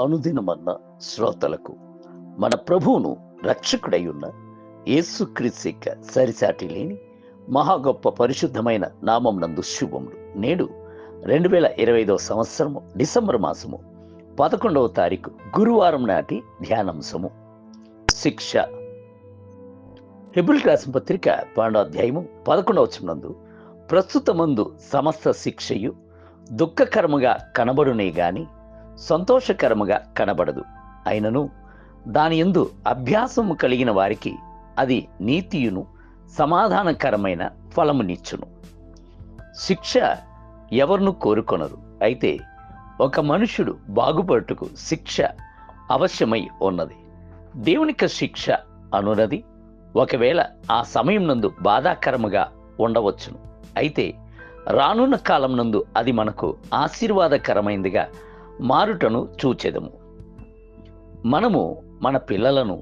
అనుదినమన్న శ్రోతలకు మన ప్రభువును రక్షకుడై ఉన్న యేసుక్రీస్తు యొక్క సరిసాటి లేని మహా గొప్ప పరిశుద్ధమైన నామం నందు శుభములు. నేడు 2025 సంవత్సరము డిసెంబర్ మాసము 11వ తారీఖు గురువారం నాటి ధ్యానాంశము శిక్ష. హెబ్రీయులకు రాసిన పత్రిక 12వ అధ్యాయము 11వ వచనం నందు ప్రస్తుతమందు సమస్త శిక్షయు దుఃఖకరముగా కనబడునే గాని సంతోషకరముగా కనబడదు, అయినను దాని యందు అభ్యాసము కలిగిన వారికి అది నీతియును సమాధానకరమైన ఫలమునిచ్చును. శిక్ష ఎవరిను కోరుకొనరు, అయితే ఒక మనుషుడు బాగుపడుటకు శిక్ష అవశ్యమై ఉన్నది. దేవునికి శిక్ష అనున్నది ఒకవేళ ఆ సమయం నందు బాధాకరముగా ఉండవచ్చును, అయితే రానున్న కాలం నందు అది మనకు ఆశీర్వాదకరమైనదిగా మారుటను చూచెదము. మనము మన పిల్లలను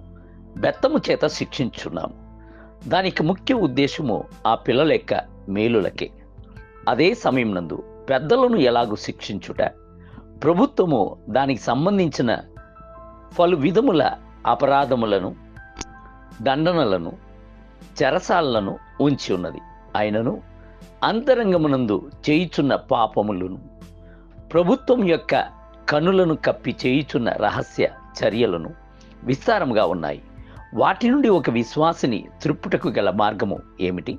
బెత్తము చేత శిక్షించున్నాము. దానికి ముఖ్య ఉద్దేశము ఆ పిల్లల యొక్క మేలులకే. అదే సమయం నందు పెద్దలను ఎలాగూ శిక్షించుట, ప్రభుత్వము దానికి సంబంధించిన పలు విధముల అపరాధములను, దండనలను, చెరసాలను ఉంచి ఉన్నది. అయినను అంతరంగమునందు చేయుచున్న పాపములను, ప్రభుత్వం యొక్క కనులను కప్పి చేయుచున్న రహస్య చర్యలను విస్తారముగా ఉన్నాయి. వాటి నుండి ఒక విశ్వాసిని త్రిప్పుటకు గల మార్గము ఏమిటి?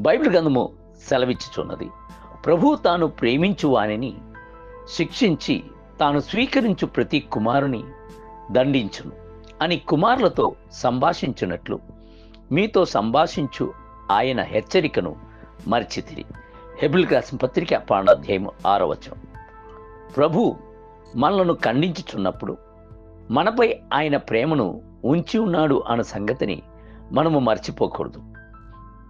బైబిల్ గ్రంథము సెలవిచ్చుచున్నది, ప్రభువు తాను ప్రేమించు వానిని శిక్షించి తాను స్వీకరించు ప్రతి కుమారుని దండించును అని కుమారులతో సంభాషించున్నట్లు మీతో సంభాషించు ఆయన హెచ్చరికను మర్చితిరి. హెబ్రీయులకు రాసిన పత్రిక 12వ అధ్యాయము 6వ వచనం. ప్రభు మనలను ఖండించుచున్నప్పుడు మనపై ఆయన ప్రేమను ఉంచి ఉన్నాడు అన్న సంగతిని మనము మర్చిపోకూడదు.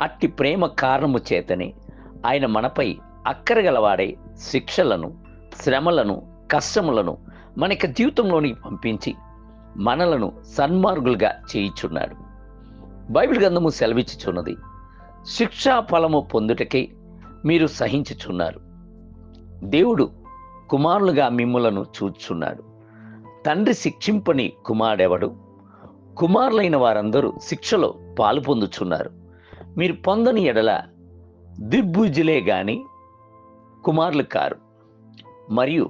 అట్టి ప్రేమ కారణము చేతనే ఆయన మనపై అక్కరగలవాడే శిక్షలను, శ్రమలను, కష్టములను మనకి జీవితంలోనికి పంపించి మనలను సన్మార్గులుగా చేయుచున్నాడు. బైబిల్ గ్రంథము సెలవిచ్చుచున్నది, శిక్షా ఫలము పొందుటకై మీరు సహించుచున్నారు. దేవుడు కుమారులుగా మిమ్ములను చూచుచున్నాడు. తండ్రి శిక్షింపని కుమారుడెవడు? కుమారులైన వారందరూ శిక్షలో పాలు పొందుచున్నారు. మీరు పొందని ఎడల దిగ్భుజులే గాని కుమారులు కారు. మరియు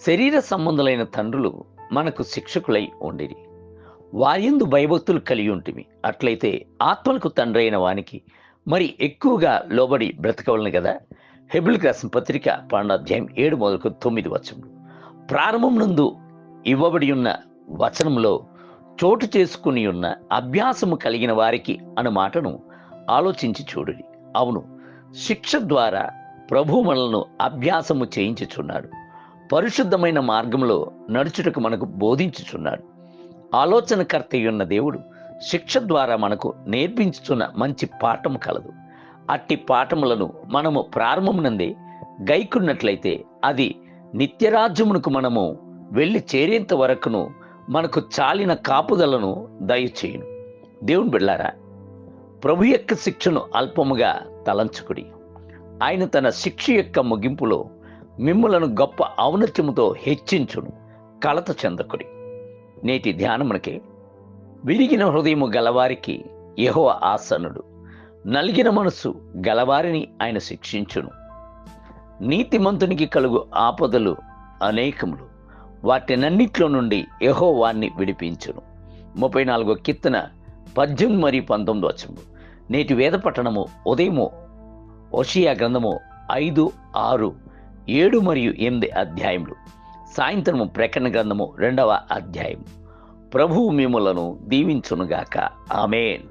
శరీర సంబంధులైన తండ్రులు మనకు శిక్షకులై ఉండిరి. వారియందు భయభక్తులు కలిగి ఉంటిమి. అట్లయితే ఆత్మలకు తండ్రి అయిన వానికి మరి ఎక్కువగా లోబడి బ్రతకవలను కదా. హెబ్రీయులకు రాసిన పత్రిక 12వ అధ్యాయం 7 మొదలుకు 9 వచనములు. ప్రారంభం నందు ఇవ్వబడి ఉన్న వచనంలో చోటు చేసుకుని ఉన్న అభ్యాసము కలిగిన వారికి అన్న మాటను ఆలోచించి చూడుడి. అవును, శిక్ష ద్వారా ప్రభు మనలను అభ్యాసము చేయించుచున్నాడు. పరిశుద్ధమైన మార్గంలో నడుచుటకు మనకు బోధించుచున్నాడు. ఆలోచనకర్త ఉన్న దేవుడు శిక్ష ద్వారా మనకు నేర్పించుచున్న మంచి పాఠం కలదు. అట్టి పాఠములను మనము ప్రారంభమునందే గైకున్నట్లయితే అది నిత్యరాజ్యమునకు మనము వెళ్ళి చేరేంత వరకును మనకు చాలిన కాపుదలను దయచేయును. దేవుని బిడ్డలారా, ప్రభు యొక్క శిక్షను అల్పముగా తలంచుకుడి. ఆయన తన శిక్ష యొక్క ముగింపులో మిమ్ములను గొప్ప ఔన్నత్యముతో హెచ్చించును. కలత చెందకుడి. నేటి ధ్యానమునకే, విరిగిన హృదయము గలవారికి యెహోవా ఆసన్నుడు, నలిగిన మనసు గలవారిని ఆయన శిక్షించును. నీతిమంతునికి కలుగు ఆపదలు అనేకములు, వాటినన్నిట్లో నుండి యెహోవాన్ని విడిపించును. 34వ కీర్తన 18 మరియు 19 వచనము. నేటి వేద పట్టణము ఉదయము హోషేయ గ్రంథము 5, 6, 7 మరియు 8 అధ్యాయములు. సాయంత్రము ప్రకటన గ్రంథము 2వ అధ్యాయము. ప్రభువు మిమ్ములను దీవించునుగాక. ఆమేన్.